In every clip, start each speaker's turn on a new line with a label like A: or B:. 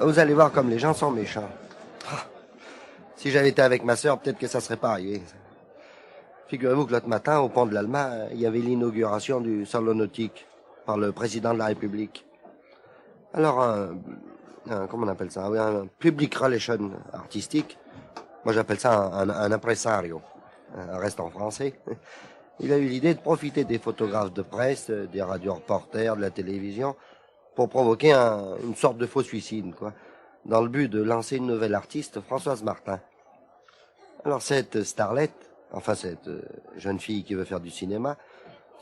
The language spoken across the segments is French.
A: Vous allez voir comme les gens sont méchants. Ah, si j'avais été avec ma sœur, peut-être que ça serait pas arrivé. Figurez-vous que l'autre matin, au pont de l'Alma, il y avait l'inauguration du salon nautique par le président de la République. Alors, comment on appelle ça? Un public relation artistique. Moi, j'appelle ça un impresario. Un reste en français. Il a eu l'idée de profiter des photographes de presse, des radio-reporters, de la télévision, pour provoquer une sorte de faux suicide, quoi, dans le but de lancer une nouvelle artiste, Françoise Martin. Alors cette starlette, enfin cette jeune fille qui veut faire du cinéma,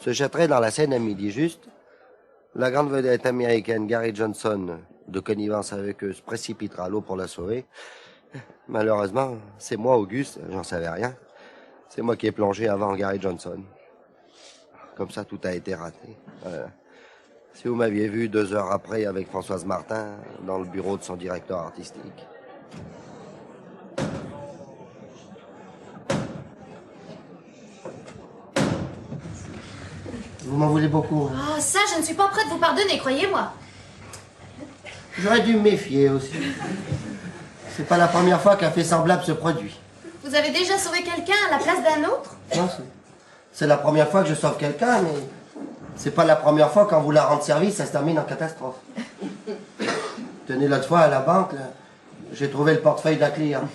A: se jetterait dans la Seine à midi juste. La grande vedette américaine Gary Johnson, de connivence avec eux, se précipitera à l'eau pour la sauver. Malheureusement, c'est moi, Auguste, j'en savais rien. C'est moi qui ai plongé avant Gary Johnson. Comme ça, tout a été raté. Voilà. Si vous m'aviez vu 2 heures après avec Françoise Martin dans le bureau de son directeur artistique. Vous m'en voulez beaucoup.
B: Oh, ça, je ne suis pas prête de vous pardonner, croyez-moi.
A: J'aurais dû me méfier aussi. C'est pas la première fois qu'un fait semblable se produit.
B: Vous avez déjà sauvé quelqu'un à la place d'un autre?
A: Non, c'est la première fois que je sauve quelqu'un, mais c'est pas la première fois qu'en voulant rendre service, ça se termine en catastrophe. Tenez, l'autre fois à la banque, là, j'ai trouvé le portefeuille d'un client.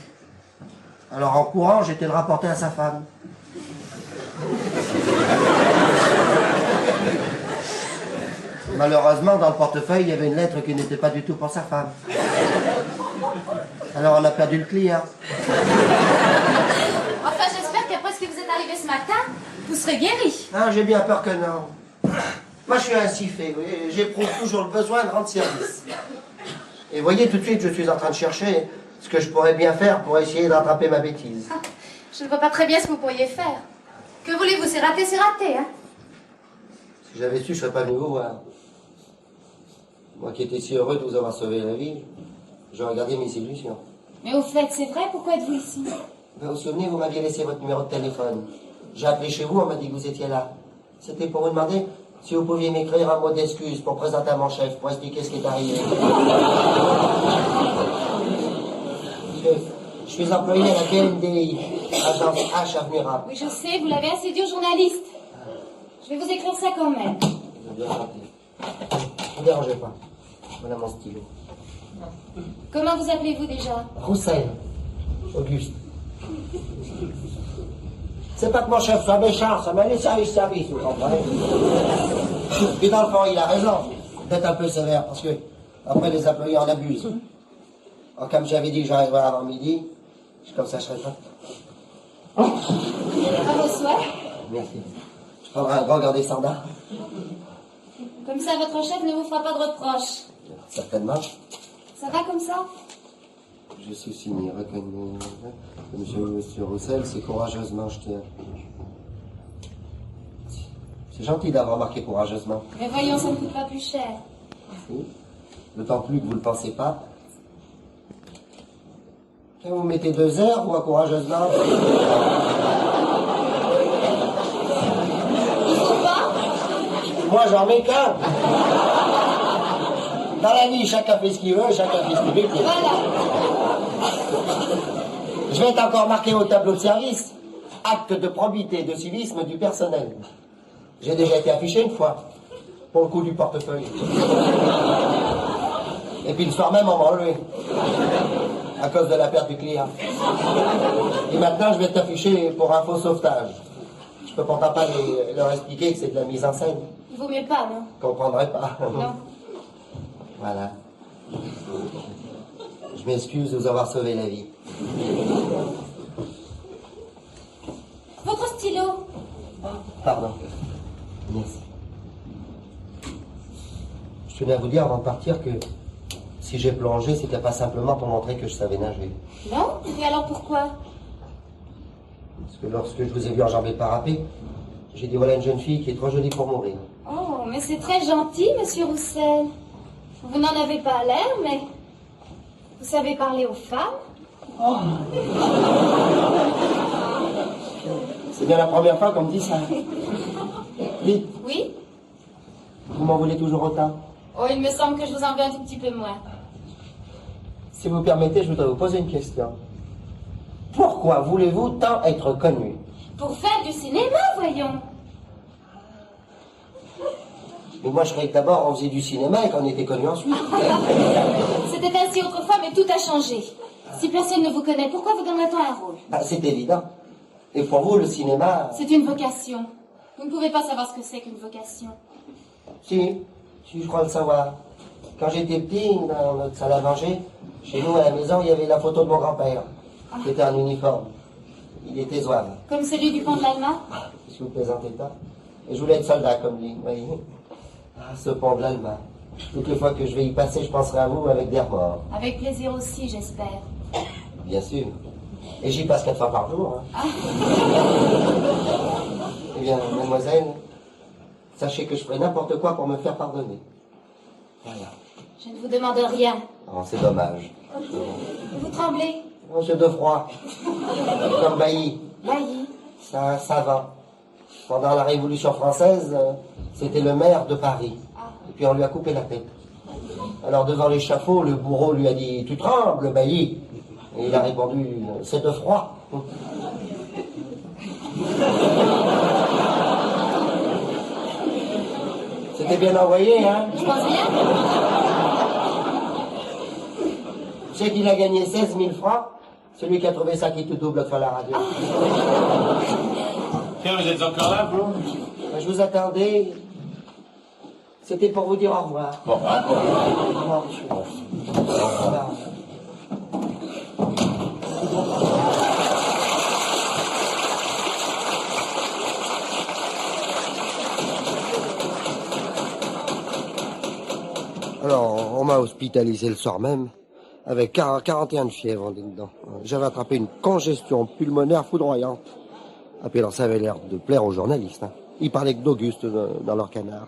A: Alors en courant, j'étais le rapporter à sa femme. Malheureusement, dans le portefeuille, il y avait une lettre qui n'était pas du tout pour sa femme. Alors on a perdu le client.
B: Enfin, j'espère qu'après ce qui vous est arrivé ce matin, vous serez guéri.
A: Ah, j'ai bien peur que non. Moi, je suis ainsi fait, vous voyez. J'éprouve toujours le besoin de rendre service. Et voyez, tout de suite, je suis en train de chercher ce que je pourrais bien faire pour essayer de rattraper ma bêtise.
B: Ah, je ne vois pas très bien ce que vous pourriez faire. Que voulez-vous? C'est raté, hein?
A: Si j'avais su, je serais pas venu vous voir. Moi qui étais si heureux de vous avoir sauvé la vie, j'aurais gardé mes illusions.
B: Mais au fait, c'est vrai, pourquoi êtes-vous ici?
A: Vous vous souvenez, vous m'aviez laissé votre numéro de téléphone. J'ai appelé chez vous, on m'a dit que vous étiez là. C'était pour vous demander si vous pouviez m'écrire un mot d'excuse pour présenter à mon chef, pour expliquer ce qui est arrivé. Je suis employé à la BNDI, agence H Avenue Rap.
B: Oui, je sais, vous l'avez assez dit aux journalistes. Je vais vous écrire ça quand même.
A: Bien gentil. Ne vous dérangez pas. Voilà mon stylo.
B: Comment vous appelez-vous déjà?
A: Roussel. Auguste. C'est pas que mon chef soit méchant, ça m'a laissé service, vous comprenez? Et dans le fond, il a raison d'être un peu sévère, parce que après les employés en abusent. Alors, comme j'avais dit que j'arriverais avant midi, comme ça je serais pas.
B: À vos souhaits.
A: Merci. Je prendrai un grand descendant.
B: Comme ça, votre chef ne vous fera pas de reproches.
A: Certainement.
B: Ça va comme ça?
A: Je suis signé, reconnu. Monsieur Roussel, c'est courageusement, je tiens. C'est gentil d'avoir marqué courageusement.
B: Mais voyons, ça ne coûte pas plus cher.
A: Oui. D'autant plus que vous ne le pensez pas. Quand vous mettez 2 heures ou courageusement?
B: Il faut pas?
A: Moi, j'en mets qu'un. Dans la vie, chacun fait ce qu'il veut, chacun fait ce qu'il veut.
B: Voilà.
A: Je vais être encore marqué au tableau de service. Acte de probité, de civisme du personnel. J'ai déjà été affiché une fois, pour le coup du portefeuille. Et puis le soir même, on m'a enlevé. À cause de la perte du client. Et maintenant, je vais t'afficher pour un faux sauvetage. Je peux pourtant pas leur expliquer que c'est de la mise en scène.
B: Il vaut mieux pas, non?
A: Ils comprendraient pas.
B: Non.
A: Voilà. Je m'excuse de vous avoir sauvé la vie.
B: Votre stylo.
A: Pardon. Merci. Je tenais à vous dire avant de partir que si j'ai plongé, c'était pas simplement pour montrer que je savais nager.
B: Non? Et alors pourquoi?
A: Parce que lorsque je vous ai vu enjamber le parapet, j'ai dit voilà une jeune fille qui est trop jolie pour mourir.
B: Oh, mais c'est très gentil, monsieur Roussel. Vous n'en avez pas l'air, mais vous savez parler aux femmes?
A: Oh. C'est bien la première fois qu'on me dit ça. Dites,
B: Oui?
A: vous m'en voulez toujours autant?
B: Oh, il me semble que je vous en veux un tout petit peu moins.
A: Si vous permettez, je voudrais vous poser une question. Pourquoi voulez-vous tant être connu?
B: Pour faire du cinéma, voyons.
A: Mais moi, je croyais que d'abord, on faisait du cinéma et qu'on était connu ensuite.
B: C'était ainsi autrefois, mais tout a changé. Si personne ne vous connaît, pourquoi vous donnerait-on un rôle?
A: Ah, c'est évident. Et pour vous, le cinéma...
B: C'est une vocation. Vous ne pouvez pas savoir ce que c'est qu'une vocation.
A: Si, je crois le savoir. Quand j'étais petit, dans notre salle à manger, chez nous, à la maison, il y avait la photo de mon grand-père, qui était en uniforme. Il était zouave.
B: Comme celui du pont de l'Alma?
A: Si vous plaisantez pas. Et je voulais être soldat comme lui, vous voyez. Ah, ce pont de l'Alma. Toutes les fois que je vais y passer, je penserai à vous avec des remords.
B: Avec plaisir aussi, j'espère.
A: Bien sûr. Et j'y passe 4 fois par jour. Hein.
B: Ah.
A: Eh bien, mademoiselle, sachez que je ferai n'importe quoi pour me faire pardonner. Voilà.
B: Je ne vous demande rien.
A: Oh, c'est dommage.
B: Vous tremblez?
A: Oh, j'ai de froid. Comme Bailly.
B: Bailly.
A: C'est un savant. Pendant la Révolution française, c'était le maire de Paris. Et puis on lui a coupé la tête. Alors devant l'échafaud, le bourreau lui a dit « Tu trembles, Bailly ?» Et il a répondu « C'est de froid. » C'était bien envoyé, hein?
B: Je pense bien.
A: Tu sais qu'il a gagné 16 000 francs? Celui qui a trouvé ça qui te double fois la radio.
C: Tiens, vous êtes encore là, vous?
A: Je vous attendais. C'était pour vous dire au revoir.
C: Bon, hein, bon.
A: Au revoir, monsieur. Au revoir. Alors, on m'a hospitalisé le soir même, avec 41 de fièvre, on dit dedans. J'avais attrapé une congestion pulmonaire foudroyante. Ah, puis alors ça avait l'air de plaire aux journalistes. Hein. Ils parlaient que d'Auguste dans leur canard.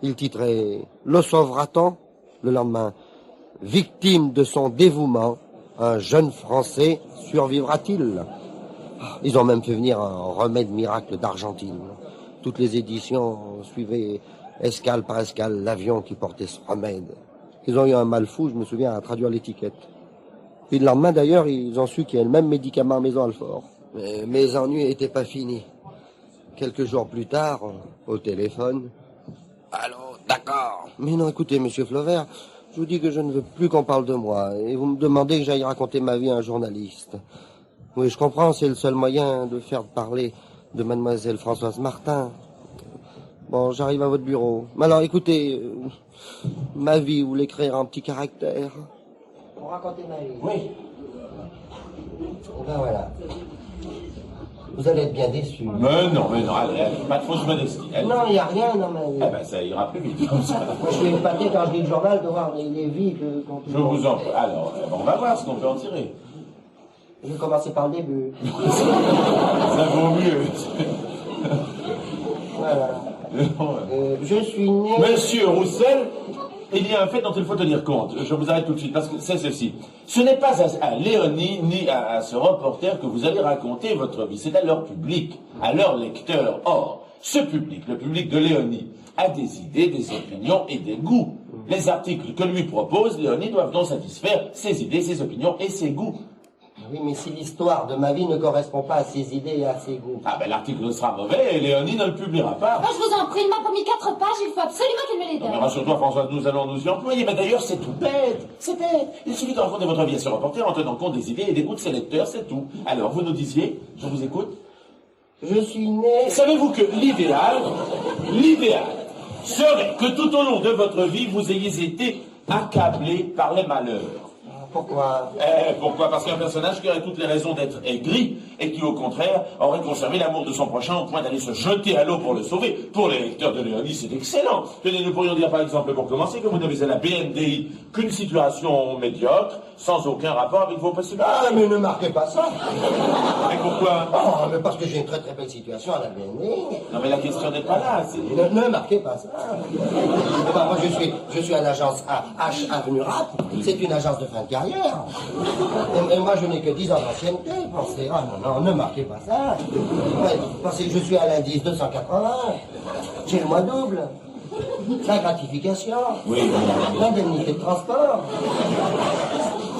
A: Ils titraient « Le sauvera-t-on » le lendemain. « Victime de son dévouement, un jeune Français survivra-t-il » Ils ont même fait venir un remède miracle d'Argentine. Toutes les éditions suivaient escale par escale l'avion qui portait ce remède. Ils ont eu un mal fou, je me souviens, à traduire l'étiquette. Puis le lendemain, d'ailleurs, ils ont su qu'il y avait le même médicament à Maison Alfort. Mais mes ennuis n'étaient pas finis. Quelques jours plus tard, au téléphone... Allô, d'accord. Mais non, écoutez, monsieur Flauvert, je vous dis que je ne veux plus qu'on parle de moi. Et vous me demandez que j'aille raconter ma vie à un journaliste. Oui, je comprends, c'est le seul moyen de faire parler de mademoiselle Françoise Martin. Bon, j'arrive à votre bureau. Mais alors, écoutez, ma vie, vous l'écrire en petit caractère. Pour raconter ma vie.
C: Oui.
A: Et ben voilà. Vous allez être bien déçus.
C: Mais non, allez, pas de fausse modestie. Allez.
A: Non, il n'y a rien dans ma vie.
C: Eh ben, ça ira plus vite comme ça.
A: Moi, je suis épaté quand je lis le journal de voir les vies qu'on
C: Je vous en prie. Alors, on va voir ce qu'on peut en tirer.
A: Je vais commencer par le début.
C: Ça vaut mieux.
A: Voilà. Je suis né...
C: Monsieur Roussel, il y a un fait dont il faut tenir compte. Je vous arrête tout de suite parce que c'est ceci. Ce n'est pas à Léonie ni à ce reporter que vous allez raconter votre vie. C'est à leur public, à leur lecteur. Or, ce public, le public de Léonie, a des idées, des opinions et des goûts. Les articles que lui propose Léonie doivent donc satisfaire ses idées, ses opinions et ses goûts.
A: Oui, mais si l'histoire de ma vie ne correspond pas à ses idées et à ses goûts...
C: Ah ben l'article sera mauvais et Léonie ne le publiera pas.
B: Oh, je vous en prie, il m'a promis 4 pages, il faut absolument qu'il me les
C: Non, mais
B: donne.
C: rassure-toi Françoise, nous allons nous y employer. Mais d'ailleurs c'est tout bête, c'est bête. Il suffit de raconter votre vie à ce reporter en tenant compte des idées et des goûts de ses lecteurs, c'est tout. Alors vous nous disiez, je vous écoute.
A: Je suis né...
C: Savez-vous que l'idéal serait que tout au long de votre vie vous ayez été accablé par les malheurs.
A: Pourquoi?
C: Pourquoi? Parce qu'un personnage qui aurait toutes les raisons d'être aigri et qui, au contraire, aurait conservé l'amour de son prochain au point d'aller se jeter à l'eau pour le sauver. Pour les lecteurs de Léonie, c'est excellent. Tenez, nous pourrions dire par exemple, pour commencer, que vous n'avez à la BNDI qu'une situation médiocre, sans aucun rapport avec vos possibilités.
A: Ah, mais ne marquez pas ça.
C: Mais pourquoi?
A: Oh, mais parce que j'ai une très très belle situation à la BNDI.
C: Non, mais la question n'est pas là.
A: Ne marquez pas ça. Bah, moi, je suis à l'agence H Avenue Rap. C'est une agence de fin de carrière. Et moi, je n'ai que 10 ans d'ancienneté. Pensez, ah non, ne marquez pas ça. Ouais, pensez que je suis à l'indice 280. J'ai le mois double. La gratification.
C: Oui.
A: L'indemnité de transport.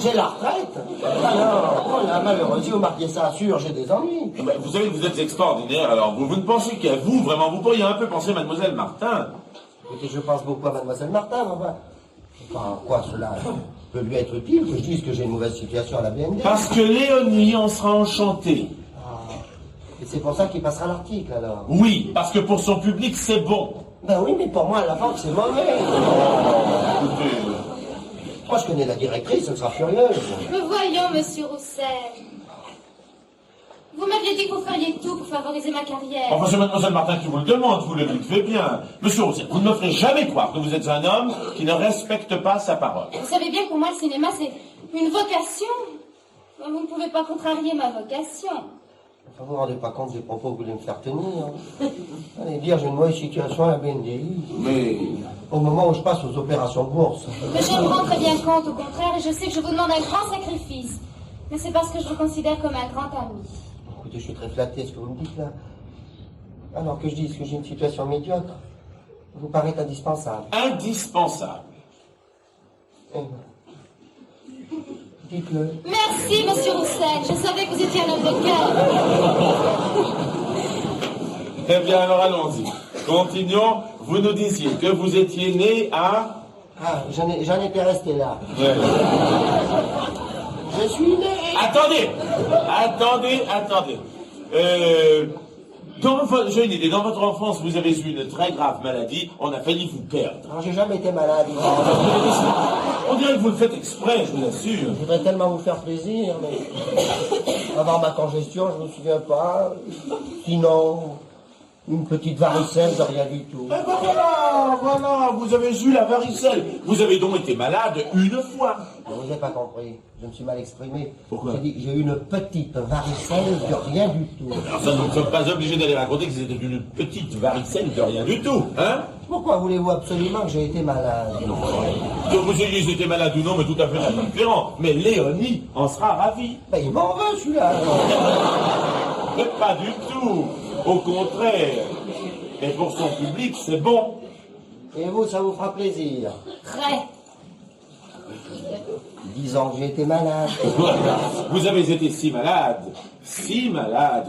A: J'ai la retraite. Alors, oh là, malheureux, si vous marquez ça, sûr, j'ai des ennuis.
C: Ben, vous savez que vous êtes extraordinaire, alors vous ne pensez qu'à vous, vraiment, vous pourriez un peu penser à Mademoiselle Martin.
A: Écoutez, je pense beaucoup à Mademoiselle Martin, enfin, quoi, cela peut lui être utile que je dise que j'ai une mauvaise situation à la BND.
C: Parce que Léonie en sera enchantée.
A: Et c'est pour ça qu'il passera l'article, alors.
C: Oui, parce que pour son public, c'est bon.
A: Ben oui, mais pour moi, à la banque, c'est mauvais.
C: Écoutez,
A: Moi, je connais la directrice, elle sera furieuse.
B: Mais voyons, monsieur Roussel. Vous m'aviez dit que vous feriez tout pour favoriser ma carrière.
C: enfin, c'est Mademoiselle Martin qui vous le demande, vous le dites bien. Monsieur Roussel, vous ne me ferez jamais croire que vous êtes un homme qui ne respecte pas sa parole.
B: Vous savez bien que pour moi, le cinéma, c'est une vocation. Vous ne pouvez pas contrarier ma vocation.
A: Enfin, vous ne vous rendez pas compte des propos que vous voulez me faire tenir. Allez dire, j'ai une mauvaise situation à la BNDI.
C: Mais...
A: Au moment où je passe aux opérations de bourse.
B: Mais je me rends très bien compte, au contraire, et je sais que je vous demande un grand sacrifice. Mais c'est parce que je vous considère comme un grand ami.
A: Écoutez, je suis très flatté, ce que vous me dites là. Alors que je dise que j'ai une situation médiocre, vous paraît indispensable.
C: indispensable.
A: Eh ben, dites-le.
B: Merci, monsieur Roussel. Je savais que vous étiez un homme de cœur.
C: Eh bien, alors allons-y. Continuons. Vous nous disiez que vous étiez né à...
A: Ah, j'en étais resté là.
C: Ouais.
A: Je suis né.
C: Attendez. J'ai une idée. Dans votre enfance, vous avez eu une très grave maladie. On a failli vous perdre.
A: Alors, j'ai jamais été malade.
C: On dirait que vous le faites exprès, je vous assure.
A: Je voudrais tellement vous faire plaisir, mais... Avoir ma congestion, je ne me souviens pas. Sinon, une petite varicelle de rien du tout.
C: Eh ben voilà, vous avez eu la varicelle. Vous avez donc été malade une fois.
A: Je vous ai pas compris. Je me suis mal exprimé.
C: Pourquoi?
A: J'ai dit, j'ai eu une petite varicelle de rien du tout.
C: Alors ça, nous ne sommes pas obligés d'aller raconter que c'était une petite varicelle de rien du tout, hein?
A: Pourquoi voulez-vous absolument que j'ai été malade?
C: Non. Que vous ayez été malade ou non, mais tout à fait différent. Mais Léonie en sera ravie.
A: Ben, il m'en veut, celui-là.
C: Mais pas du tout. Au contraire. Et pour son public, c'est bon.
A: Et vous, ça vous fera plaisir.
B: Très.
A: Disons que j'ai été malade.
C: Vous avez été si malade,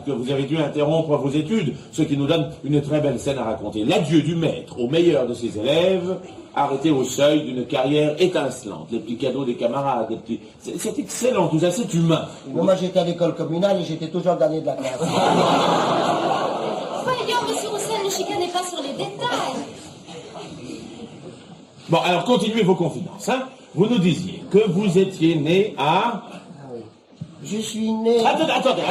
C: que vous avez dû interrompre vos études, ce qui nous donne une très belle scène à raconter. L'adieu du maître au meilleur de ses élèves, arrêté au seuil d'une carrière étincelante. Les petits cadeaux des camarades, les petits... C'est excellent, tout ça, c'est humain.
A: Moi, j'étais à l'école communale et j'étais toujours le dernier de la classe.
B: Voyons, monsieur Roussel, ne chicanez pas sur les détails.
C: Bon, alors continuez vos confidences, hein. Vous nous disiez que vous étiez né à...
A: Je suis né...
C: Attendez,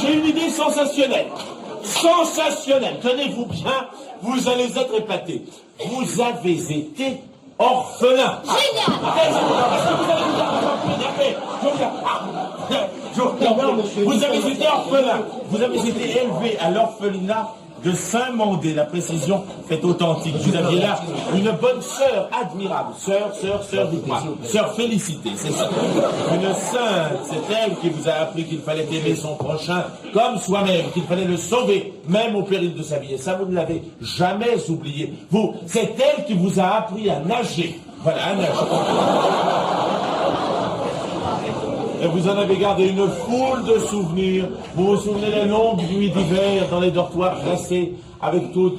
C: j'ai une idée sensationnelle. Sensationnelle, tenez-vous bien, vous allez être épatés. Vous avez été orphelin.
B: Génial.
C: Vous avez été orphelin. Vous avez été élevé à l'orphelinat de Saint-Mandé, la précision fait authentique. Vous aviez là une bonne sœur admirable, sœur, dites-moi, sœur Félicité, c'est ça. Une sainte, c'est elle qui vous a appris qu'il fallait aimer son prochain comme soi-même, qu'il fallait le sauver, même au péril de sa vie. Et ça, vous ne l'avez jamais oublié. Vous, c'est elle qui vous a appris à nager. Voilà, à nager. Et vous en avez gardé une foule de souvenirs. Vous vous souvenez des longues nuits d'hiver dans les dortoirs glacés, avec toutes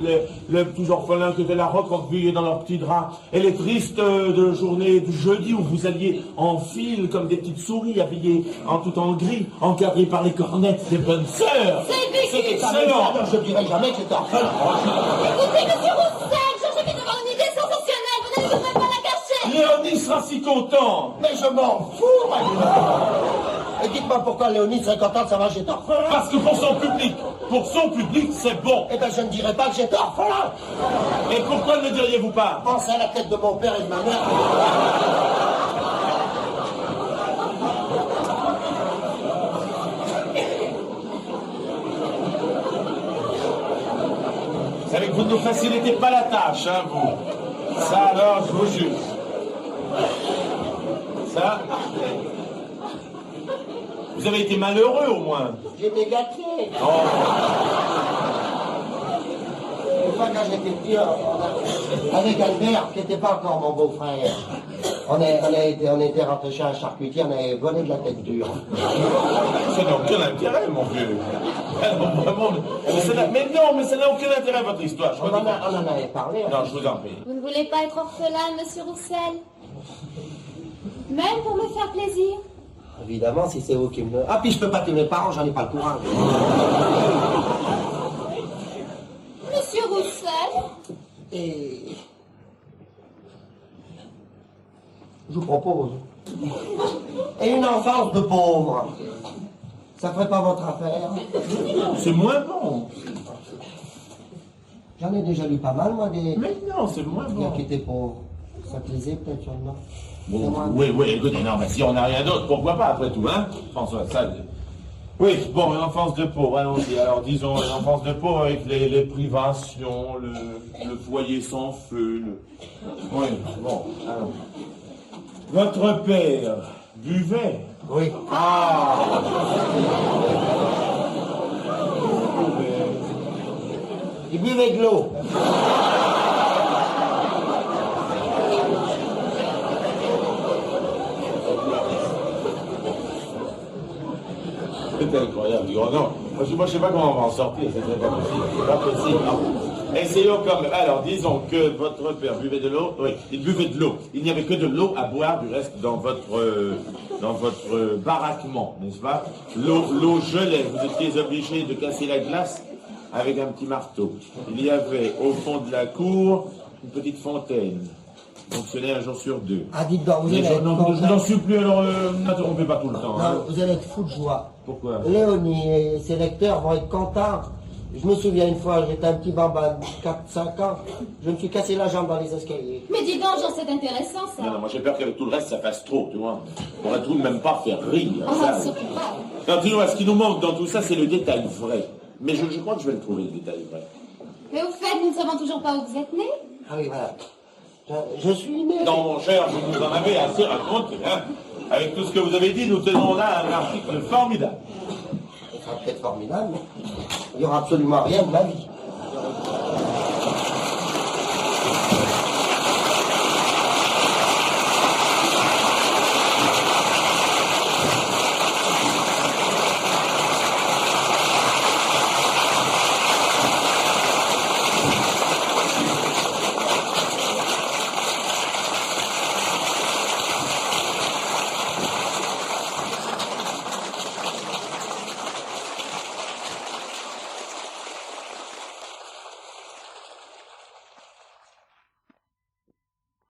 C: les petits orphelins qui étaient là recroquevillés dans leurs petits draps, et les tristes journées du jeudi où vous alliez en file comme des petites souris habillées en tout en gris, encadrées par les cornettes des bonnes sœurs.
B: C'est
C: excellent.
A: Je dirais jamais que j'étais orphelin.
B: Écoutez, monsieur Roussel, je viens d'avoir une idée sensationnelle. Vous n'allez même pas la cacher.
C: Léonie sera si contente.
A: Mais je m'en fous, maintenant. Et dites-moi pourquoi Léonie serait contente de savoir que j'étais orphelin.
C: Parce que pour son public, c'est bon.
A: Eh ben, je ne dirais pas que j'étais orphelin.
C: Et pourquoi ne diriez-vous pas?
A: Pensez à la tête de mon père et de ma mère.
C: Vous savez que vous ne nous facilitez pas la tâche, hein, vous. Ça, alors, je vous jure. Ça... Vous avez été malheureux, au moins.
A: J'étais gâté.
C: Oh.
A: Une fois, quand j'étais petit, avec Albert, qui n'était pas encore mon beau-frère, On était rentré chez un charcutier, on avait volé de la tête dure.
C: Ça n'a aucun intérêt, mon vieux. Alors, vraiment, mais ça n'a aucun intérêt, votre histoire.
A: On en avait parlé.
C: Non, je vous en prie.
B: Vous ne voulez pas être orphelin, monsieur Roussel? Même pour me faire plaisir?
A: Évidemment, si c'est vous qui me... Ah, puis je peux pas tuer mes parents, j'en ai pas le courage.
B: Monsieur Roussel?
A: Et... je vous propose. Et une enfance de pauvre. Ça ferait pas votre affaire?
C: C'est moins bon.
A: J'en ai déjà lu pas mal, moi, des...
C: Mais non, c'est moins
A: gars
C: bon.
A: qui étaient pauvres. Ça plaisait peut-être sûrement.
C: Bon, oui, écoutez, non, mais si on n'a rien d'autre, pourquoi pas, après tout, hein, François, ça... Oui, bon, une enfance de pauvre, allons-y. Alors, disons, une enfance de pauvre avec les privations, le foyer sans feu, Oui, bon, alors... Votre père buvait?
A: Oui.
C: Ah!
A: Il buvait de l'eau.
C: C'est incroyable, oh non. Moi, je sais pas comment on va en sortir, c'est pas possible. C'est pas possible, non. Essayons comme... Alors, disons que votre père buvait de l'eau. Oui, il buvait de l'eau. Il n'y avait que de l'eau à boire, du reste, dans votre baraquement, n'est-ce pas? L'eau gelait. Vous étiez obligé de casser la glace avec un petit marteau. Il y avait, au fond de la cour, une petite fontaine. Fonctionnait un jour sur deux.
A: Ah, dites donc, vous allez
C: Je n'en suis plus, alors n'interrompez pas tout le temps. Hein.
A: Non, vous allez être fou de joie.
C: Pourquoi?
A: Léonie et ses lecteurs vont être contents. Je me souviens une fois, j'étais un petit bambin de 4-5 ans, je me suis cassé la jambe dans les escaliers.
B: Mais dis donc, Jean, c'est intéressant, ça.
C: Non, moi j'ai peur qu'avec tout le reste, ça fasse trop, tu vois. On pourrait tout de même pas faire rire.
B: Ah, surtout pas.
C: Non, tu vois, ce qui nous manque dans tout ça, c'est le détail vrai. Mais je crois que je vais le trouver, le détail vrai.
B: Mais au fait, nous ne savons toujours pas où vous êtes né.
A: Ah oui, voilà. Je suis né.
C: Non, mon cher, vous nous en avez assez raconté, hein. Avec tout ce que vous avez dit, nous tenons là un article formidable.
A: Ce sera peut-être formidable, mais il n'y aura absolument rien de ma vie.